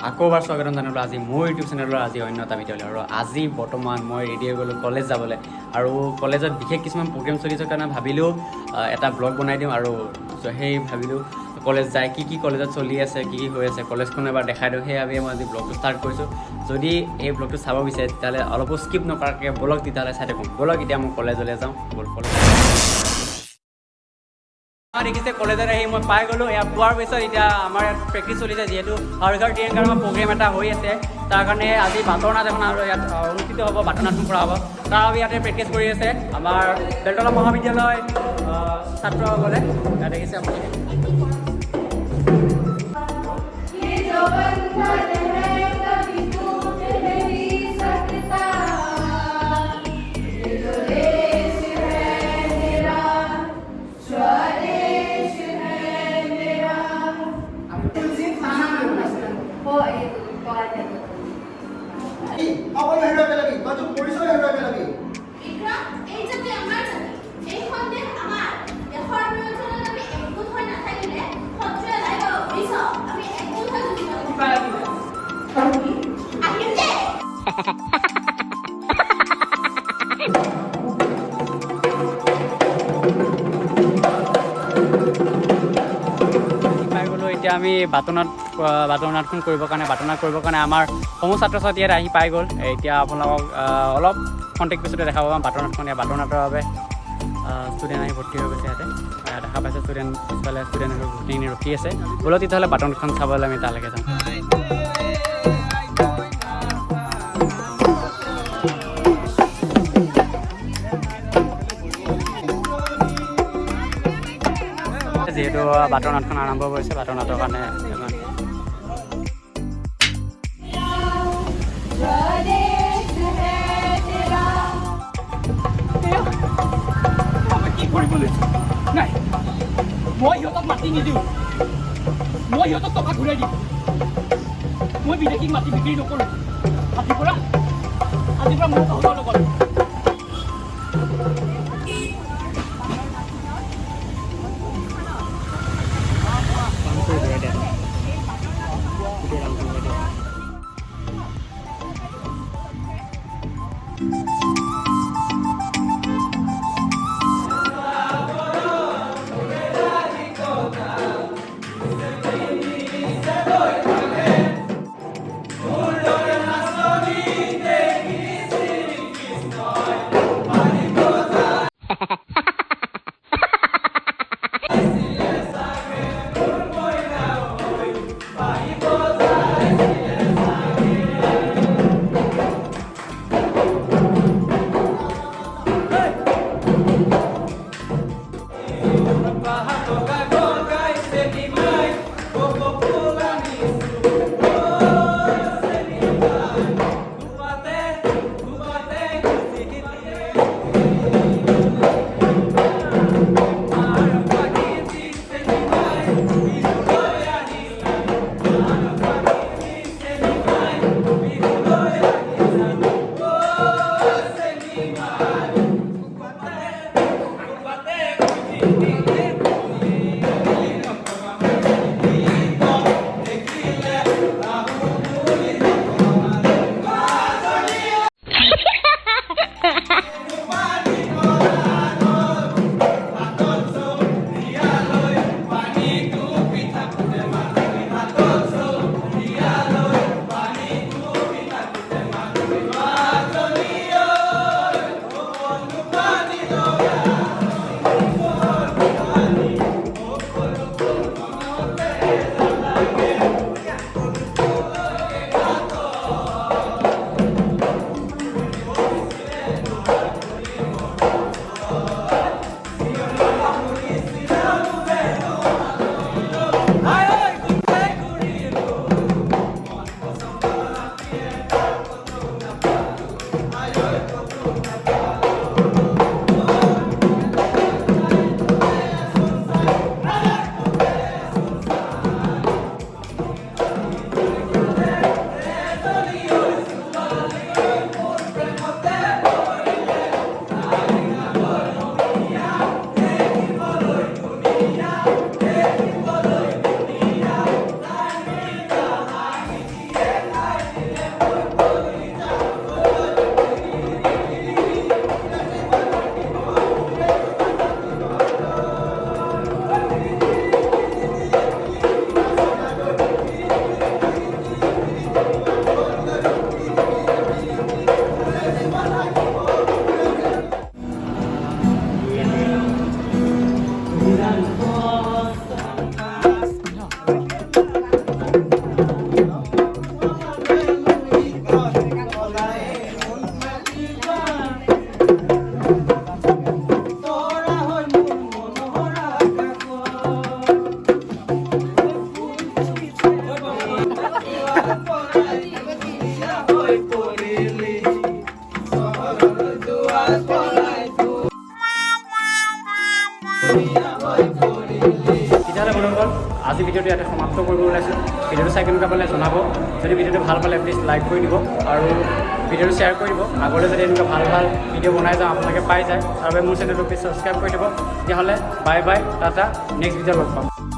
আকৌ এবাৰ স্বাগতম জনালোঁ আজি মোৰ ইউটিউব চেনেলৰ আজি অন্য এটা ভিডিঅ'লৈ। আৰু আজি বৰ্তমান মই ৰেডি হৈ গ'লোঁ কলেজ যাবলৈ। আৰু কলেজত বিশেষ কিছুমান প্ৰগ্ৰেম চলি থকাৰ কাৰণে ভাবিলোঁ এটা ব্লগ বনাই দিওঁ। আৰু সেই ভাবিলোঁ কলেজ যায় কি কি কলেজত চলি আছে, কি কি হৈ আছে, কলেজখন এবাৰ দেখাই দিওঁ। সেইবাবে মই আজি ব্লগটো ষ্টাৰ্ট কৰিছোঁ। যদি এই ব্লগটো চাব বিচাৰে তেতিয়াহ'লে অলপো স্কিপ নকৰাকৈ ব্লগ তেতিয়াহ'লে চাই থাকোঁ। ব্লগ এতিয়া মই কলেজলৈ যাওঁ। দেখিছে কলেজত আহি মই পাই গ'লোঁ। এয়া পোৱাৰ পিছত এতিয়া আমাৰ ইয়াত প্ৰেক্টিচ চলিছে, যিহেতু হৰ ঘৰ তিৰংগাৰ প্ৰগ্ৰেম এটা হৈ আছে। তাৰ কাৰণে আজি বাটৰ নাট এখন আৰু ইয়াত অনুষ্ঠিত হ'ব, বাটৰ নাটখন কৰা হ'ব। তাৰ বাবে ইয়াতে প্ৰেক্টিচ কৰি আছে আমাৰ বেলতলা মহাবিদ্যালয় ছাত্ৰসকলে। ইয়াত দেখিছে আপুনি। এতিয়া আমি বাটৰ নাটখন কৰিবৰ কাৰণে আমাৰ সমূহ ছাত্ৰ ছাত্ৰী ইয়াত আহি পাই গ'ল। এতিয়া আপোনালোকক অলপ কণ্টেক্ট পিছতে দেখা পাম বাটৰ নাটখন। বাটৰ নাটৰ বাবে ষ্টুডেণ্ট আহি ভৰ্তি হৈ গৈছে ইয়াতে। দেখা পাইছে ষ্টুডেণ্ট পিছফালে ষ্টুডেণ্ট গোটেইখিনি ৰখি আছে। ব'লক তেতিয়াহ'লে বাটৰ নাটখন চাবলৈ আমি তালৈকে যাম। যিহেতু বাটৰ নাটখন আৰম্ভ কৰিছে, বাটৰ নাটৰ কাৰণে নাই, মই সিহঁতক মাতি নিদিওঁ, মই সিহঁতক টকা ঘূৰাই দিম। মই বিদেশীক মাটি বিক্ৰী নকৰোঁ। আজিৰ পৰা মোৰ তহঁতৰ লগত। আজি ভিডিঅ'টো ইয়াতে সমাপ্ত কৰিব ওলাইছোঁ। ভিডিঅ'টো চাই কেনেকুৱা পালে জনাব। যদি ভিডিঅ'টো ভাল পালে প্লিজ লাইক কৰি দিব আৰু ভিডিঅ'টো শ্বেয়াৰ কৰি দিব। আগলৈ যদি এনেকুৱা ভাল ভাল ভিডিঅ' বনাই যাওঁ আপোনালোকে পাই যায়। তাৰ বাবে মোৰ চেনেলটো প্লিজ ছাবস্ক্ৰাইব কৰি দিব। তেতিয়াহ'লে bye bye, tata, next video' লগ পাম।